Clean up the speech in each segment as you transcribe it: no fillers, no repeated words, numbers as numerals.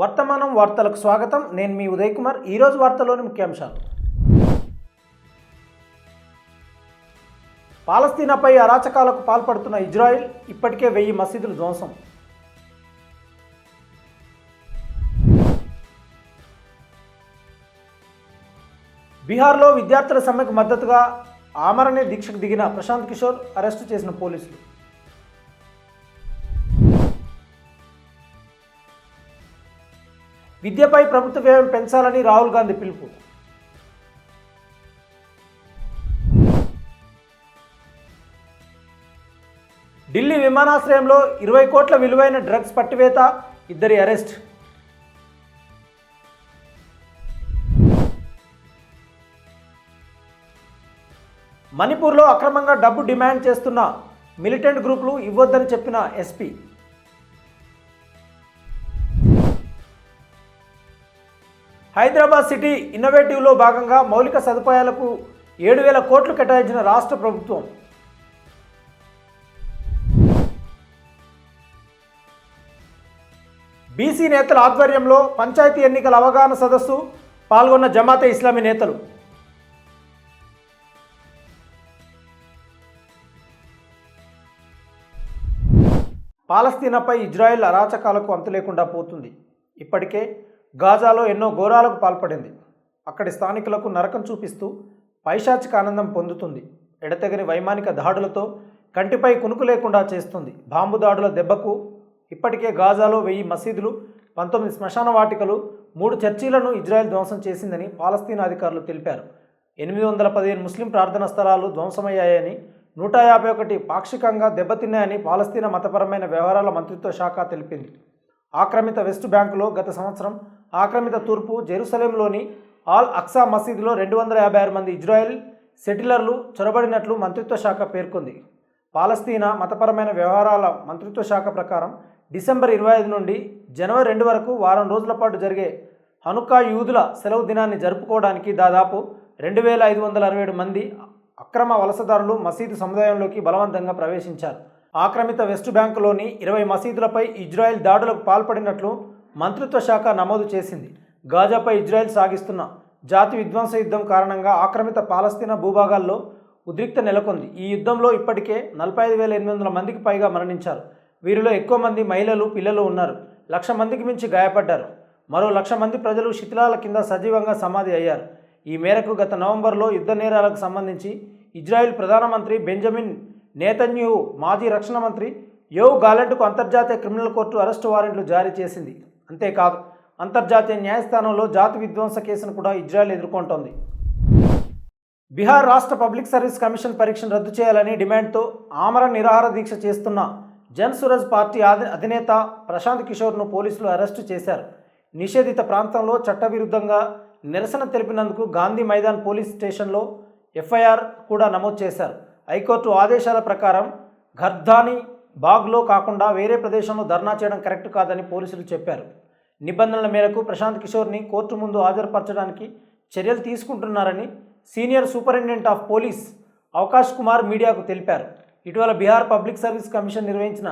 వర్తమానం వార్తలకు స్వాగతం. నేను మీ ఉదయ్ కుమార్. ఈరోజు వార్తలోని ముఖ్యాంశాలు: పాలస్తీనాపై అరాచకాలకు పాల్పడుతున్న ఇజ్రాయిల్, ఇప్పటికే 1000 మసీదులు ధ్వంసం. బీహార్లో విద్యార్థుల సమ్మెకు మద్దతుగా ఆమరణ దీక్షకు దిగిన ప్రశాంత్ కిషోర్ అరెస్టు చేసిన పోలీసులు. విద్యపై ప్రభుత్వ వ్యయం పెంచాలని రాహుల్ గాంధీ పిలుపు. ఢిల్లీ విమానాశ్రయంలో 20 కోట్ల విలువైన డ్రగ్స్ పట్టివేత, 2 అరెస్ట్. మణిపూర్లో అక్రమంగా డబ్బు డిమాండ్ చేస్తున్న మిలిటెంట్ గ్రూపులు ఇవ్వొద్దని చెప్పిన ఎస్పీ. హైదరాబాద్ సిటీ ఇన్నోవేటివ్లో భాగంగా మౌలిక సదుపాయాలకు 7,000 కోట్లు కేటాయించిన రాష్ట్ర ప్రభుత్వం. బీసీ నేతల ఆధ్వర్యంలో పంచాయతీ ఎన్నికల అవగాహన సదస్సు, పాల్గొన్న జమాతే ఇస్లామీ నేతలు. పాలస్తీనాపై ఇజ్రాయెల్ అరాచకాలకు అంతు లేకుండా పోతుంది. ఇప్పటికే గాజాలో ఎన్నో ఘోరాలకు పాల్పడింది. అక్కడి స్థానికులకు నరకం చూపిస్తూ పైశాచిక ఆనందం పొందుతుంది. ఎడతెగని వైమానిక దాడులతో కంటిపై కునుకు లేకుండా చేస్తుంది. బాంబు దాడుల దెబ్బకు ఇప్పటికే గాజాలో 1000 మసీదులు, 19 శ్మశాన వాటికలు, 3 చర్చీలను ఇజ్రాయెల్ ధ్వంసం చేసిందని పాలస్తీనా అధికారులు తెలిపారు. 815 ముస్లిం ప్రార్థనా స్థలాలు ధ్వంసమయ్యాయని, 151 పాక్షికంగా దెబ్బతిన్నాయని పాలస్తీనా మతపరమైన వ్యవహారాల మంత్రిత్వ శాఖ తెలిపింది. ఆక్రమిత వెస్ట్ బ్యాంకులో గత సంవత్సరం, ఆక్రమిత తూర్పు జెరూసలేంలోని ఆల్ అక్సా మసీదులో 256 మంది ఇజ్రాయెల్ సెటిలర్లు చొరబడినట్లు మంత్రిత్వ శాఖ పేర్కొంది. పాలస్తీనా మతపరమైన వ్యవహారాల మంత్రిత్వ శాఖ ప్రకారం డిసెంబర్ 25 నుండి జనవరి 2 వరకు వారం రోజుల పాటు జరిగే హనుకా యూదుల సెలవు దినాన్ని జరుపుకోవడానికి దాదాపు 2,567 మంది అక్రమ వలసదారులు మసీదు సముదాయంలోకి బలవంతంగా ప్రవేశించారు. ఆక్రమిత వెస్ట్ బ్యాంకులోని 20 మసీదులపై ఇజ్రాయెల్ దాడులకు పాల్పడినట్లు మంత్రిత్వ శాఖ నమోదు చేసింది. గాజాపై ఇజ్రాయెల్ సాగిస్తున్న జాతి విధ్వంస యుద్ధం కారణంగా ఆక్రమిత పాలస్తీనా భూభాగాల్లో ఉద్రిక్త నెలకొంది. ఈ యుద్ధంలో ఇప్పటికే 45,800 మందికి పైగా మరణించారు. వీరిలో ఎక్కువ మంది మహిళలు, పిల్లలు ఉన్నారు. 1,00,000 మందికి మించి గాయపడ్డారు. మరో 1,00,000 మంది ప్రజలు శిథిలాల కింద సజీవంగా సమాధి అయ్యారు. ఈ మేరకు గత నవంబర్లో యుద్ధ నేరాలకు సంబంధించి ఇజ్రాయెల్ ప్రధానమంత్రి బెంజమిన్ నేతన్యాహు, మాజీ రక్షణ మంత్రి యోవ్ గాలెంట్కు అంతర్జాతీయ క్రిమినల్ కోర్టు అరెస్టు వారెంట్లు జారీ చేసింది. అంతేకాదు, అంతర్జాతీయ న్యాయస్థానంలో జాతి విధ్వంస కేసును కూడా ఇజ్రాయెల్ ఎదుర్కొంటోంది. బీహార్ రాష్ట్ర పబ్లిక్ సర్వీస్ కమిషన్ పరీక్షను రద్దు చేయాలని డిమాండ్తో ఆమరణ నిరాహార దీక్ష చేస్తున్న జన్ సురజ్ పార్టీ అధినేత ప్రశాంత్ కిషోర్ను పోలీసులు అరెస్టు చేశారు. నిషేధిత ప్రాంతంలో చట్టవిరుద్ధంగా నిరసన తెలిపినందుకు గాంధీ మైదాన్ పోలీస్ స్టేషన్లో ఎఫ్ఐఆర్ కూడా నమోదు చేశారు. హైకోర్టు ఆదేశాల ప్రకారం ఘర్దానీ బాగ్లో కాకుండా వేరే ప్రదేశంలో ధర్నా చేయడం కరెక్ట్ కాదని పోలీసులు చెప్పారు. నిబంధనల మేరకు ప్రశాంత్ కిషోర్ని కోర్టు ముందు హాజరుపరచడానికి చర్యలు తీసుకుంటున్నారని senior superintendent of police Avakash Kumar మీడియాకు తెలిపారు. ఇటీవల బీహార్ పబ్లిక్ సర్వీస్ కమిషన్ నిర్వహించిన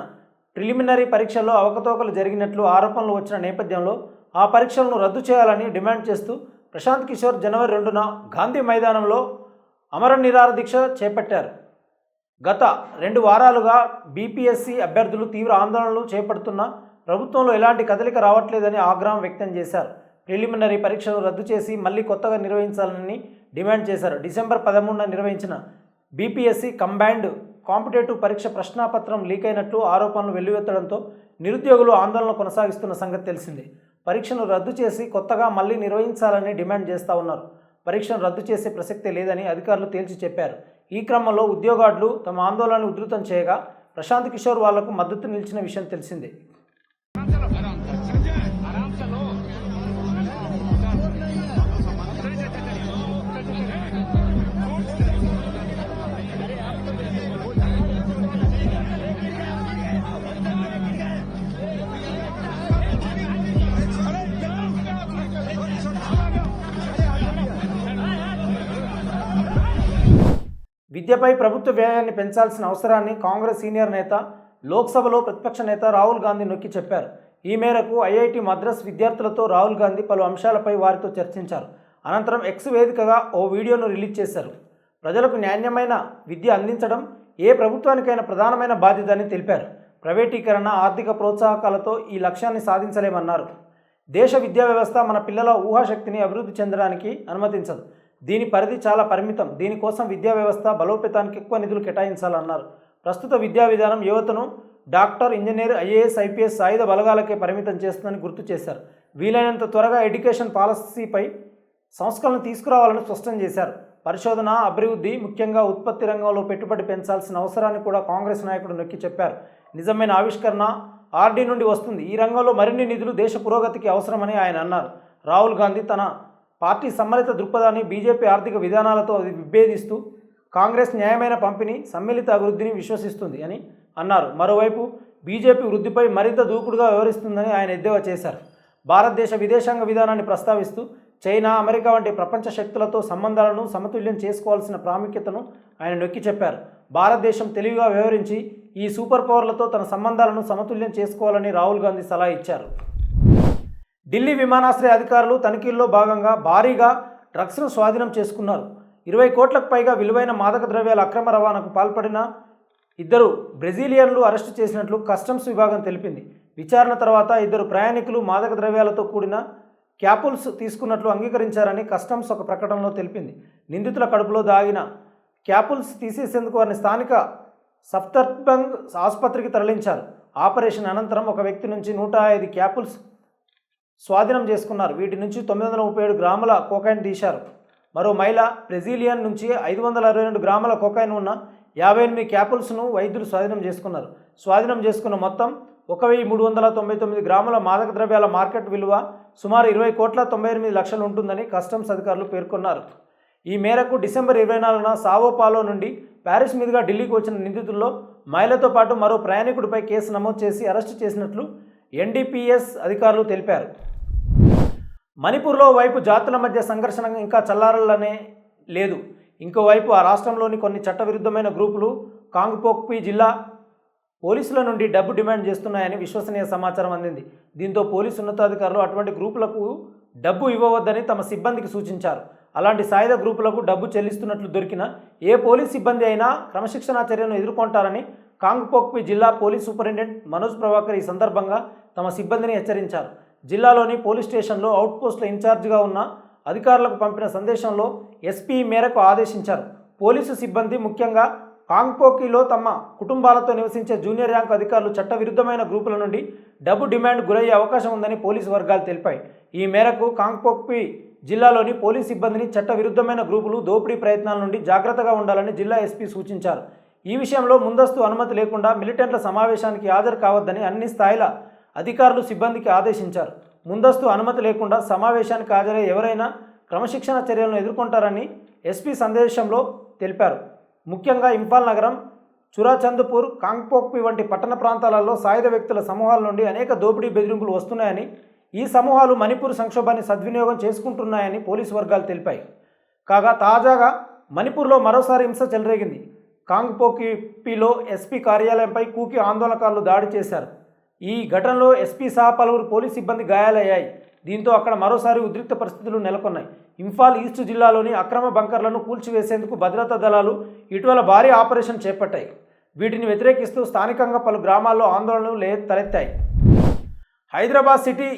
ప్రిలిమినరీ పరీక్షల్లో అవకతవకలు జరిగినట్లు ఆరోపణలు వచ్చిన నేపథ్యంలో ఆ పరీక్షలను రద్దు చేయాలని డిమాండ్ చేస్తూ ప్రశాంత్ కిషోర్ జనవరి 2న గాంధీ మైదానంలో ఆమరణ నిరాహార దీక్ష చేపట్టారు. గత 2 వారాలుగా బీపీఎస్సీ అభ్యర్థులు తీవ్ర ఆందోళనలు చేపడుతున్నా ప్రభుత్వంలో ఎలాంటి కదలిక రావట్లేదని ఆగ్రహం వ్యక్తం చేశారు. ప్రిలిమినరీ పరీక్షలు రద్దు చేసి మళ్ళీ కొత్తగా నిర్వహించాలని డిమాండ్ చేశారు. డిసెంబర్ 13న నిర్వహించిన బీపీఎస్సీ కంబైన్డ్ కాంపిటేటివ్ పరీక్ష ప్రశ్నాపత్రం లీక్ అయినట్లు ఆరోపణలు వెల్లువెత్తడంతో నిరుద్యోగులు ఆందోళన కొనసాగిస్తున్న సంగతి తెలిసిందే. పరీక్షను రద్దు చేసి కొత్తగా మళ్ళీ నిర్వహించాలని డిమాండ్ చేస్తూ ఉన్నారు. పరీక్షను రద్దు చేసే ప్రసక్తే లేదని అధికారులు తేల్చి చెప్పారు. ఈ క్రమంలో ఉద్యోగార్థులు తమ ఆందోళనను ఉధృతం చేయగా ప్రశాంత్ కిషోర్ వాళ్లకు మద్దతు నిలిచిన విషయం తెలిసిందే. విద్యపై ప్రభుత్వ వ్యయాన్ని పెంచాల్సిన అవసరాన్ని కాంగ్రెస్ సీనియర్ నేత, లోక్సభలో ప్రతిపక్ష నేత రాహుల్ గాంధీ నొక్కి చెప్పారు. ఈ మేరకు ఐఐటి మద్రాస్ విద్యార్థులతో రాహుల్ గాంధీ పలు అంశాలపై వారితో చర్చించారు. అనంతరం ఎక్స్ వేదికగా ఓ వీడియోను రిలీజ్ చేశారు. ప్రజలకు నాణ్యమైన విద్య అందించడం ఏ ప్రభుత్వానికైనా ప్రధానమైన బాధ్యత అని తెలిపారు. ప్రైవేటీకరణ, ఆర్థిక ప్రోత్సాహకాలతో ఈ లక్ష్యాన్ని సాధించలేమన్నారు. దేశ విద్యా వ్యవస్థ మన పిల్లల ఊహాశక్తిని అభివృద్ధి చెందడానికి అనుమతించదు. దీని పరిధి చాలా పరిమితం. దీనికోసం విద్యా వ్యవస్థ బలోపేతానికి ఎక్కువ నిధులు కేటాయించాలన్నారు. ప్రస్తుత విద్యా విధానం యువతను డాక్టర్, ఇంజనీర్, ఐఏఎస్, ఐపీఎస్ సాయుధ బలగాలకే పరిమితం చేస్తుందని గుర్తు చేశారు. వీలైనంత త్వరగా ఎడ్యుకేషన్ పాలసీపై సంస్కరణలు తీసుకురావాలని స్పష్టం చేశారు. పరిశోధన, అభివృద్ధి, ముఖ్యంగా ఉత్పత్తి రంగంలో పెట్టుబడి పెంచాల్సిన అవసరాన్ని కూడా కాంగ్రెస్ నాయకుడు నొక్కి చెప్పారు. నిజమైన ఆవిష్కరణ ఆర్డీ నుండి వస్తుంది. ఈ రంగంలో మరిన్ని నిధులు దేశ పురోగతికి అవసరమని ఆయన అన్నారు. రాహుల్ గాంధీ తన పార్టీ సమ్మిళిత దృక్పథాన్ని బీజేపీ ఆర్థిక విధానాలతో విభేదిస్తూ కాంగ్రెస్ న్యాయమైన పంపిణీ, సమ్మిళిత అభివృద్ధిని విశ్వసిస్తుంది అని అన్నారు. మరోవైపు బీజేపీ వృద్ధిపై మరింత దూకుడుగా వ్యవహరిస్తుందని ఆయన ఎద్దేవా చేశారు. భారతదేశ విదేశాంగ విధానాన్ని ప్రస్తావిస్తూ చైనా, అమెరికా వంటి ప్రపంచ శక్తులతో సంబంధాలను సమతుల్యం చేసుకోవాల్సిన ప్రాముఖ్యతను ఆయన నొక్కి చెప్పారు. భారతదేశం తెలివిగా వ్యవహరించి ఈ సూపర్ పవర్లతో తన సంబంధాలను సమతుల్యం చేసుకోవాలని రాహుల్ గాంధీ సలహా ఇచ్చారు. ఢిల్లీ విమానాశ్రయ అధికారులు తనిఖీల్లో భాగంగా భారీగా డ్రగ్స్ను స్వాధీనం చేసుకున్నారు. 20 కోట్లకు పైగా విలువైన మాదక ద్రవ్యాల అక్రమ రవాణాకు పాల్పడిన 2 బ్రెజిలియన్లు అరెస్టు చేసినట్లు కస్టమ్స్ విభాగం తెలిపింది. విచారణ తర్వాత 2 ప్రయాణికులు మాదక ద్రవ్యాలతో కూడిన క్యాపుల్స్ తీసుకున్నట్లు అంగీకరించారని కస్టమ్స్ ఒక ప్రకటనలో తెలిపింది. నిందితుల కడుపులో దాగిన క్యాపుల్స్ తీసేసేందుకు వారిని స్థానిక సఫ్దర్జంగ్ ఆసుపత్రికి తరలించారు. ఆపరేషన్ అనంతరం ఒక వ్యక్తి నుంచి 105 క్యాపుల్స్ స్వాధీనం చేసుకున్నారు. వీటి నుంచి 937 గ్రాముల కోకైన్ తీశారు. మరో మహిళ బ్రెజిలియన్ నుంచి 522 గ్రాముల కోకైన్ ఉన్న 58 క్యాపుల్స్ను వైద్యులు స్వాధీనం చేసుకున్నారు. స్వాధీనం చేసుకున్న మొత్తం 1399 గ్రాముల మాదక ద్రవ్యాల మార్కెట్ విలువ సుమారు 20,98,00,000 ఉంటుందని కస్టమ్స్ అధికారులు పేర్కొన్నారు. ఈ మేరకు డిసెంబర్ 24న సావో పాలో నుండి ప్యారిస్ మీదుగా ఢిల్లీకి వచ్చిన నిందితుల్లో మహిళతో పాటు మరో ప్రయాణికుడిపై కేసు నమోదు చేసి అరెస్టు చేసినట్లు ఎన్డీపీఎస్ అధికారులు తెలిపారు. మణిపూర్లో వైపు జాతుల మధ్య సంఘర్షణ ఇంకా చల్లారాలనే లేదు. ఇంకోవైపు ఆ రాష్ట్రంలోని కొన్ని చట్టవిరుద్ధమైన గ్రూపులు కాంగ్పోక్పి జిల్లా పోలీసుల నుండి డబ్బు డిమాండ్ చేస్తున్నాయని విశ్వసనీయ సమాచారం అందింది. దీంతో పోలీసు ఉన్నతాధికారులు అటువంటి గ్రూపులకు డబ్బు ఇవ్వవద్దని తమ సిబ్బందికి సూచించారు. అలాంటి సాయుధ గ్రూపులకు డబ్బు చెల్లిస్తున్నట్లు దొరికిన ఏ పోలీస్ సిబ్బంది అయినా క్రమశిక్షణా చర్యను ఎదుర్కొంటారని కాంగ్పోక్పి జిల్లా పోలీస్ సూపరింటెండెంట్ మనోజ్ ప్రభాకర్ ఈ సందర్భంగా తమ సిబ్బందిని హెచ్చరించారు. జిల్లాలోని పోలీస్ స్టేషన్లో అవుట్పోస్టుల ఇన్ఛార్జిగా ఉన్న అధికారులకు పంపిన సందేశంలో ఎస్పీ మేరకు ఆదేశించారు. పోలీసు సిబ్బంది ముఖ్యంగా కాంగ్పోక్పిలో తమ కుటుంబాలతో నివసించే జూనియర్ ర్యాంక్ అధికారులు చట్టవిరుద్ధమైన గ్రూపుల నుండి డబ్బు డిమాండ్ గురయ్యే అవకాశం ఉందని పోలీసు వర్గాలు తెలిపాయి. ఈ మేరకు కాంగ్పోక్పి జిల్లాలోని పోలీసు సిబ్బందిని చట్టవిరుద్ధమైన గ్రూపులు దోపిడీ ప్రయత్నాల నుండి జాగ్రత్తగా ఉండాలని జిల్లా ఎస్పీ సూచించారు. ఈ విషయంలో ముందస్తు అనుమతి లేకుండా మిలిటెంట్ల సమావేశానికి హాజరు కావద్దని అన్ని స్థాయిల అధికారులు సిబ్బందికి ఆదేశించారు. ముందస్తు అనుమతి లేకుండా సమావేశానికి హాజరై ఎవరైనా క్రమశిక్షణ చర్యలను ఎదుర్కొంటారని ఎస్పీ సందేశంలో తెలిపారు. ముఖ్యంగా ఇంఫాల్ నగరం, చురాచంద్పూర్, కాంగ్పోక్పి వంటి పట్టణ ప్రాంతాలలో సాయుధ వ్యక్తుల సమూహాల నుండి అనేక దోపిడీ బెదిరింపులు వస్తున్నాయని, ఈ సమూహాలు మణిపూర్ సంక్షోభాన్ని సద్వినియోగం చేసుకుంటున్నాయని పోలీసు వర్గాలు తెలిపాయి. కాగా తాజాగా మణిపూర్లో మరోసారి హింస చెలరేగింది. కాంగ్పోక్పిలో ఎస్పీ కార్యాలయంపై కూకి ఆందోళనకారులు దాడి చేశారు. ఈ ఘటనలో ఎస్పీ సహా పలువురు పోలీసు సిబ్బంది గాయాలయ్యాయి. దీంతో అక్కడ మరోసారి ఉద్రిక్త పరిస్థితులు నెలకొన్నాయి. ఇంఫాల్ ఈస్ట్ జిల్లాలోని అక్రమ బంకర్లను కూల్చివేసేందుకు భద్రతా దళాలు ఇటీవల భారీ ఆపరేషన్ చేపట్టాయి. వీటిని వ్యతిరేకిస్తూ స్థానికంగా పలు గ్రామాల్లో ఆందోళనలు తలెత్తాయి. Hyderabad city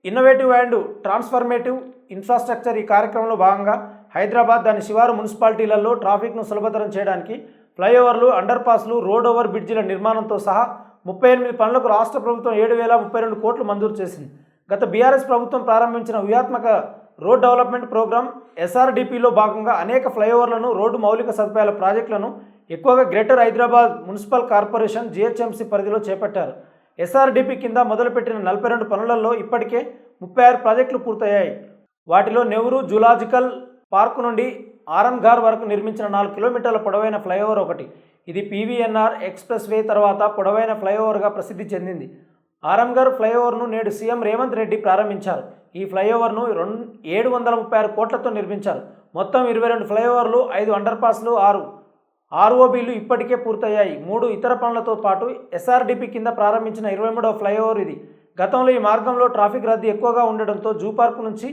innovative and transformative infrastructure ఈ కార్యక్రమంలో భాగంగా హైదరాబాద్ దాని శివారు మున్సిపాలిటీలలో ట్రాఫిక్ను సులభతరం చేయడానికి ఫ్లైఓవర్లు, అండర్ పాస్లు, రోడ్ ఓవర్ బ్రిడ్జిల నిర్మాణంతో సహా 38 పనులకు రాష్ట్ర ప్రభుత్వం 7,032 కోట్లు మంజూరు చేసింది. గత బీఆర్ఎస్ ప్రభుత్వం ప్రారంభించిన వ్యూహాత్మక రోడ్ డెవలప్మెంట్ ప్రోగ్రాం ఎస్ఆర్డీపీలో భాగంగా అనేక ఫ్లైఓవర్లను, రోడ్డు మౌలిక సదుపాయాల ప్రాజెక్టులను ఎక్కువగా greater Hyderabad municipal corporation GHMC పరిధిలో చేపట్టారు. ఎస్ఆర్డీపీ కింద మొదలుపెట్టిన 42 పనులలో ఇప్పటికే 36 ప్రాజెక్టులు పూర్తయ్యాయి. వాటిలో నెహ్రూ జూలాజికల్ పార్క్ నుండి ఆరంఘర్ వరకు నిర్మించిన 4 కిలోమీటర్ల పొడవైన ఫ్లైఓవర్ ఒకటి. ఇది పీవీఎన్ఆర్ ఎక్స్ప్రెస్ వే తర్వాత పొడవైన ఫ్లైఓవర్గా ప్రసిద్ధి చెందింది. ఆరంఘర్ ఫ్లైఓవర్ను నేడు సీఎం రేవంత్ రెడ్డి ప్రారంభించారు. ఈ ఫ్లైఓవర్ను 736 కోట్లతో నిర్మించారు. మొత్తం 22 ఫ్లైఓవర్లు, 5 అండర్ పాస్లు, 6 ఆర్ఓబీలు ఇప్పటికే పూర్తయ్యాయి. 3 ఇతర పనులతో పాటు ఎస్ఆర్డీపీ కింద ప్రారంభించిన 23వ ఫ్లైఓవర్ ఇది. గతంలో ఈ మార్గంలో ట్రాఫిక్ రద్దీ ఎక్కువగా ఉండడంతో జూ పార్క్ నుంచి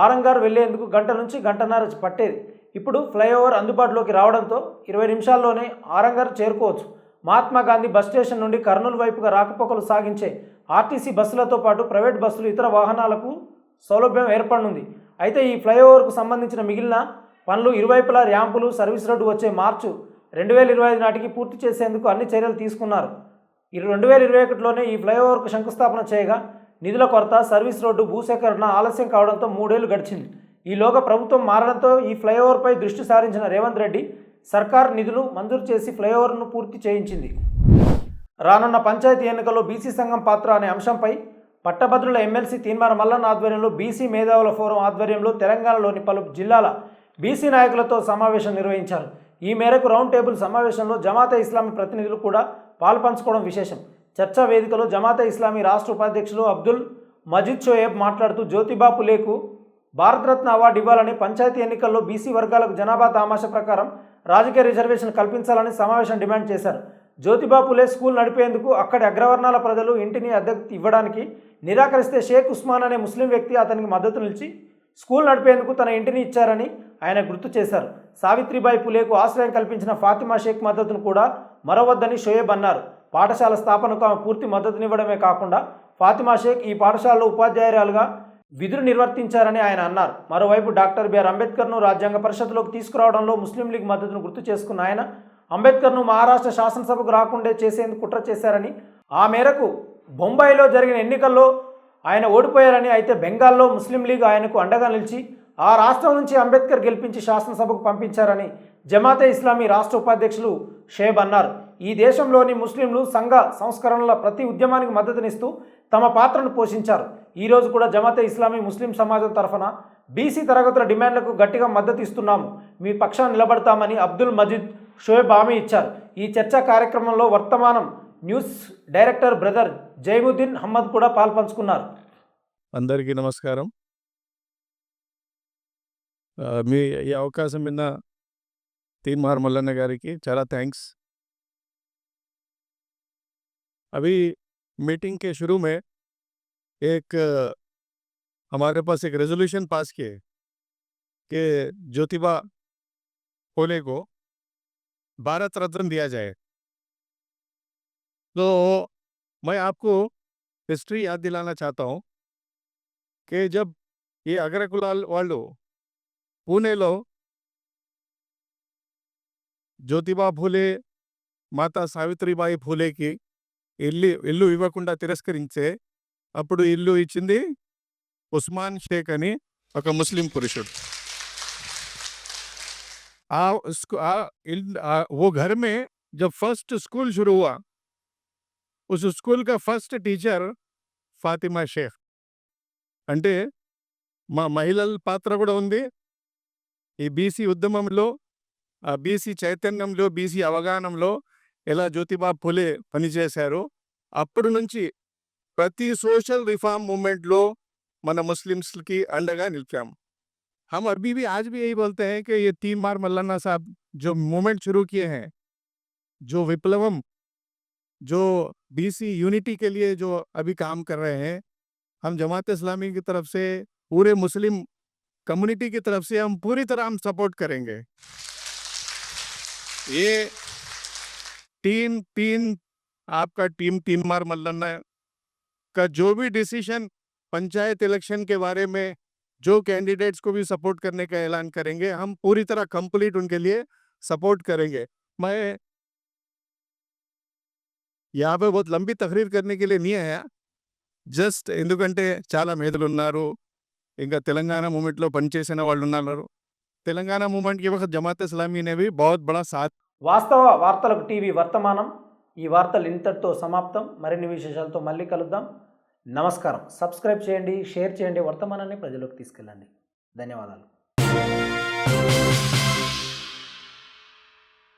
ఆరంగార్ వెళ్లేందుకు గంట నుంచి గంటన్నర పట్టేది. ఇప్పుడు ఫ్లైఓవర్ అందుబాటులోకి రావడంతో 20 నిమిషాల్లోనే ఆరంగార్ చేరుకోవచ్చు. మహాత్మా గాంధీ బస్ స్టేషన్ నుండి కర్నూలు వైపుగా రాకపోకలు సాగించే ఆర్టీసీ బస్సులతో పాటు ప్రైవేట్ బస్సులు ఇతర వాహనాలకు సౌలభ్యం ఏర్పడనుంది. అయితే ఈ ఫ్లైఓవర్కు సంబంధించిన మిగిలిన పనులు ఇరువైపులా ర్యాంపులు, సర్వీస్ రోడ్డు వచ్చే మార్చి 2025 నాటికి పూర్తి చేసేందుకు అన్ని చర్యలు తీసుకున్నారు. 2021లోనే ఈ ఫ్లైఓవర్కు శంకుస్థాపన చేయగా నిధుల కొరత, సర్వీస్ రోడ్డు భూసేకరణ ఆలస్యం కావడంతో 3 ఏళ్లు గడిచింది. ఈలోగా ప్రభుత్వం మారడంతో ఈ ఫ్లైఓవర్పై దృష్టి సారించిన రేవంత్ రెడ్డి సర్కార్ నిధులు మంజూరు చేసి ఫ్లైఓవర్ను పూర్తి చేయించింది. రానున్న పంచాయతీ ఎన్నికల్లో బీసీ సంఘం పాత్ర అనే అంశంపై పట్టభద్రుల ఎమ్మెల్సీ తీన్మార్ మల్లన్న ఆధ్వర్యంలో బీసీ మేధావుల ఫోరం ఆధ్వర్యంలో తెలంగాణలోని పలు జిల్లాల బీసీ నాయకులతో సమావేశం నిర్వహించారు. ఈ మేరకు రౌండ్ టేబుల్ సమావేశంలో జమాతే ఇస్లామీ ప్రతినిధులు కూడా పాల్పంచుకోవడం విశేషం. చర్చా వేదికలో జమాతే ఇస్లామీ రాష్ట్ర ఉపాధ్యక్షులు అబ్దుల్ మజీద్ షోయేబ్ మాట్లాడుతూ జ్యోతిబా పులేకు భారతరత్న అవార్డు ఇవ్వాలని, పంచాయతీ ఎన్నికల్లో బీసీ వర్గాలకు జనాభా దామాషా ప్రకారం రాజకీయ రిజర్వేషన్ కల్పించాలని సమావేశం డిమాండ్ చేశారు. జ్యోతిబా పులే స్కూల్ నడిపేందుకు అక్కడి అగ్రవర్ణాల ప్రజలు ఇంటిని అద్దెకు ఇవ్వడానికి నిరాకరిస్తే షేక్ ఉస్మాన్ అనే ముస్లిం వ్యక్తి అతనికి మద్దతు నిలిచి స్కూల్ నడిపేందుకు తన ఇంటిని ఇచ్చారని ఆయన గుర్తు చేశారు. సావిత్రిబాయి పులేకు ఆశ్రయం కల్పించిన ఫాతిమా షేక్ మద్దతును కూడా మరవద్దని షోయేబ్ అన్నారు. పాఠశాల స్థాపనకు ఆమె పూర్తి మద్దతునివ్వడమే కాకుండా ఫాతిమా షేక్ ఈ పాఠశాలలో ఉపాధ్యాయురాలుగా విధులు నిర్వర్తించారని ఆయన అన్నారు. మరోవైపు డాక్టర్ బిఆర్ అంబేద్కర్ను రాజ్యాంగ పరిషత్లోకి తీసుకురావడంలో ముస్లిం లీగ్ మద్దతును గుర్తు చేసుకున్న ఆయన అంబేద్కర్ను మహారాష్ట్ర శాసనసభకు రాకుండా చేసేందుకు కుట్ర చేశారని, ఆ మేరకు బొంబాయిలో జరిగిన ఎన్నికల్లో ఆయన ఓడిపోయారని, అయితే బెంగాల్లో ముస్లిం లీగ్ ఆయనకు అండగా నిలిచి ఆ రాష్ట్రం నుంచి అంబేద్కర్ గెలిపించి శాసనసభకు పంపించారని జమాతే ఇస్లామీ రాష్ట్ర ఉపాధ్యక్షులు షేబ్ అన్నారు. ఈ దేశంలోని ముస్లింలు సంఘ సంస్కరణల ప్రతి ఉద్యమానికి మద్దతునిస్తూ తమ పాత్రను పోషించారు. ఈరోజు కూడా జమాతే ఇస్లామీ ముస్లిం సమాజం తరఫున బీసీ తరగతుల డిమాండ్లకు గట్టిగా మద్దతు ఇస్తున్నాము, మీ పక్షాన నిలబడతామని అబ్దుల్ మజీద్ షోయేబ్ హామీ ఇచ్చారు. ఈ చర్చా కార్యక్రమంలో వర్తమానం న్యూస్ డైరెక్టర్ బ్రదర్ జైముద్దీన్ అహ్మద్ కూడా పాల్పంచుకున్నారు. అందరికీ నమస్కారం. మీ ఈ అవకాశం విన్న తీన్మార్ మల్లన్న గారికి చాలా థैंक्स। अभी मीटिंग के शुरू में एक हमारे पास एक रेजोल्यूशन पास किए कि ज्योतिबा फुले को भारत रत्न दिया जाए। तो मैं आपको हिस्ट्री याद दिलाना चाहता हूँ कि जब ये अग्रकुलाल వాళ్ళు పూణేలో జ్యోతిబా ఫూలే మాతా సావిత్రిబాయి ఫూలేకి ఇల్లు ఇవ్వకుండా తిరస్కరించే అప్పుడు ఇల్లు ఇచ్చింది ఉస్మాన్ షేక్ అని ఒక ముస్లిం పురుషుడు। वो घर में जब फर्स्ट स्कूल शुरू हुआ उस स्कूल का फर्स्ट टीचर फातिमा शेख। అంటే మా మహిళల పాత్ర కూడా ఉంది ఈ బీసీ ఉద్యమంలో, ఆ బీసీ చైతన్యంలో, బీసీ అవగాహనలో ఎలా జ్యోతిబా ఫులే పనిచేశారో అప్పటి నుంచి ప్రతి सोशल रिफॉर्म मूवमेंट लो మన मुस्लिम्स की अंडगा निलचाम। हम अभी भी आज भी यही बोलते हैं कि ये तीनमार मल्लाना साहब जो मूवमेंट शुरू किए हैं, जो विप्लवम, जो बीसी यूनिटी के लिए जो अभी काम कर रहे हैं, हम जमात इस्लामी की तरफ से, पूरे मुस्लिम कम्युनिटी की तरफ से हम पूरी तरह हम सपोर्ट करेंगे। ये तीन आपका टीम तीनमार मल्लाना का जो भी डिसीजन पंचायत इलेक्शन के बारे में जो कैंडिडेट्स को भी सपोर्ट करने का ऐलान करेंगे, हम पूरी तरह कंप्लीट उनके लिए सपोर्ट करेंगे। मैं यहाँ पे बहुत लंबी तकरीर करने के लिए नहीं आया, జస్ట్ ఎందుకంటే చాలా మేధలు ఉన్నారు, ఇంకా తెలంగాణ మూమెంట్లో పనిచేసిన వాళ్ళు ఉన్నారు। తెలంగాణ మూమెంట్కి ఒక జమాత్ ఇస్లామీ అనేవి बहुत बड़ा साथ। వాస్తవ వార్తలకు టీవీ వర్తమానం. ఈ వార్తలు ఇంతటితో సమాప్తం. మరిన్ని విశేషాలతో మళ్ళీ కలుద్దాం. నమస్కారం. సబ్స్క్రైబ్ చేయండి, షేర్ చేయండి, వర్తమానాన్ని ప్రజలకు తీసుకెళ్ళండి. ధన్యవాదాలు.